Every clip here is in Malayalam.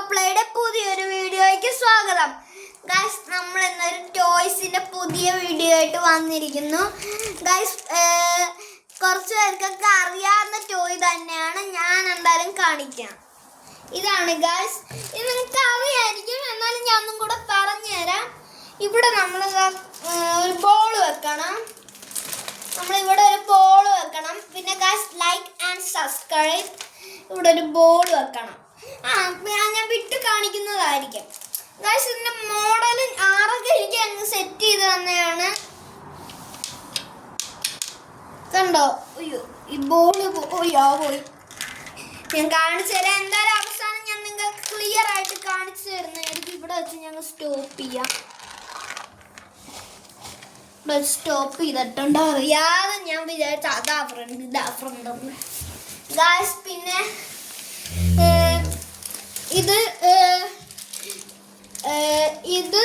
പ്ലേയുടെ പുതിയൊരു വീഡിയോയ്ക്ക് സ്വാഗതം. ഗൈസ്, നമ്മൾ ഇന്നൊരു ടോയ്സിന്റെ പുതിയ വീഡിയോ ആയിട്ട് വന്നിരിക്കുന്നു. ഗൈസ്, കുറച്ച് പേർക്കൊക്കെ അറിയാവുന്ന ടോയ് തന്നെയാണ്. ഞാൻ എന്തായാലും കാണിക്കാം. ഇതാണ് ഗൈസ്. ഇത് നിങ്ങൾക്ക് അറിയായിരിക്കും, എന്നാലും ഞാൻ ഒന്നും കൂടെ പറഞ്ഞു തരാം. ഇവിടെ നമ്മൾ ഒരു ബോൾ വെക്കണം. നമ്മളിവിടെ ഒരു ബോൾ വെക്കണം. പിന്നെ ഗൈസ്, ലൈക്ക് ആൻഡ് സബ്സ്ക്രൈബ്. ഇവിടെ ഒരു ബോൾ വെക്കണം. ഞാൻ വിട്ട് കാണിക്കുന്നതായിരിക്കും. ഗൈസ്, ഇതിന്റെ മോഡൽ ആറൊക്കെ എനിക്ക് അങ്ങ് സെറ്റ് ചെയ്ത് തന്നെയാണ്. കണ്ടോ? അയ്യോ, ഈ ബോള് പോയി. ഞാൻ കാണിച്ചു തരാം. എന്തായാലും അവസാനം ഞാൻ നിങ്ങൾക്ക് ക്ലിയർ ആയിട്ട് കാണിച്ചു തരുന്നതായിരിക്കും. ഇവിടെ വെച്ച് ഞങ്ങൾ സ്റ്റോപ്പ് ചെയ്യാം. സ്റ്റോപ്പ് ചെയ്തിട്ടുണ്ടോ അറിയാതെ ഞാൻ വിചാരിച്ച ഇതാ ഫ്രണ്ട്. ഗൈസ്, പിന്നെ ഇത്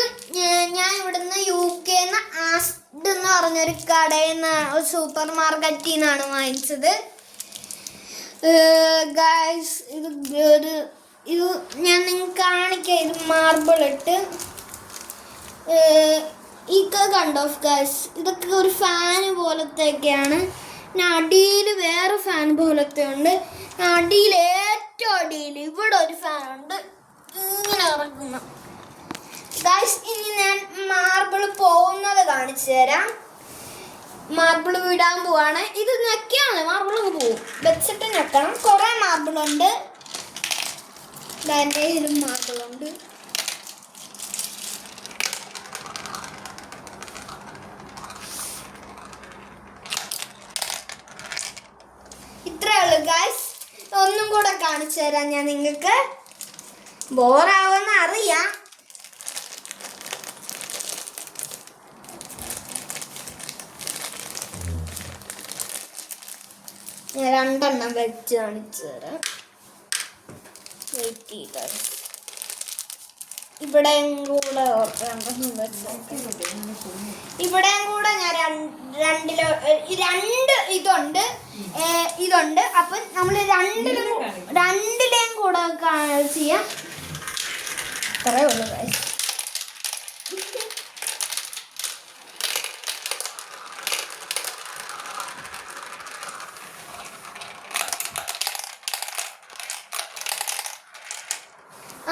ഞാൻ ഇവിടുന്ന് UK ആസ്ഡ് എന്ന് പറഞ്ഞൊരു കടയിൽ നിന്ന്, സൂപ്പർ മാർക്കറ്റിൽ നിന്നാണ് വാങ്ങിച്ചത്. ഗൈസ്, ഇത് ഞാൻ നിങ്ങൾക്ക് കാണിക്കാം. ഇത് മാർബിൾ ഇട്ട് കണ്ടോ ഗൈസ്, ഇതൊക്കെ ഒരു ഫാന് പോലത്തെയൊക്കെയാണ്. പിന്നെ അടിയിൽ വേറെ ഫാൻ പോലത്തെ ഉണ്ട്. അടിയിൽ ഏറ്റവും അടിയിൽ ഇവിടെ ഒരു ഫാൻ ഉണ്ട്, ഇങ്ങനെ ഇറങ്ങുന്ന. ഗൈസ്, ഇനി ഞാൻ മാർബിൾ പോകുന്നത് കാണിച്ചു തരാം. മാർബിൾ വിടാൻ പോവാണ്. ഇത് ഞെക്കിയാണ് മാർബിൾ പോകും. വെച്ചിട്ട് ഞെക്കണം. കുറെ മാർബിളുണ്ട്. എൻ്റെ മാർബിളുണ്ട്. ഇത്രേ ഉള്ളൂ ഗൈസ്. ഒന്നും കൂടെ കാണിച്ചു തരാം ഞാൻ നിങ്ങൾക്ക്. ബോറാവുമെന്ന് അറിയാം. ഞാൻ രണ്ടെണ്ണം വെച്ച് കാണിച്ചു തരാം. വെയിറ്റ് ചെയ്ത ഇവിടെയും കൂടെ ഞാൻ ഇതുണ്ട്. അപ്പം നമ്മൾ രണ്ടിലെയും കൂടെ ചെയ്യാം. ഇത്രേ ഉള്ളൂ ഗൈസ്.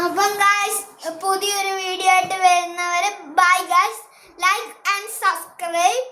അപ്പം ഗൈസ്, പുതിയൊരു വീഡിയോ ആയിട്ട് വരുന്നവരെ bye guys. Like and subscribe.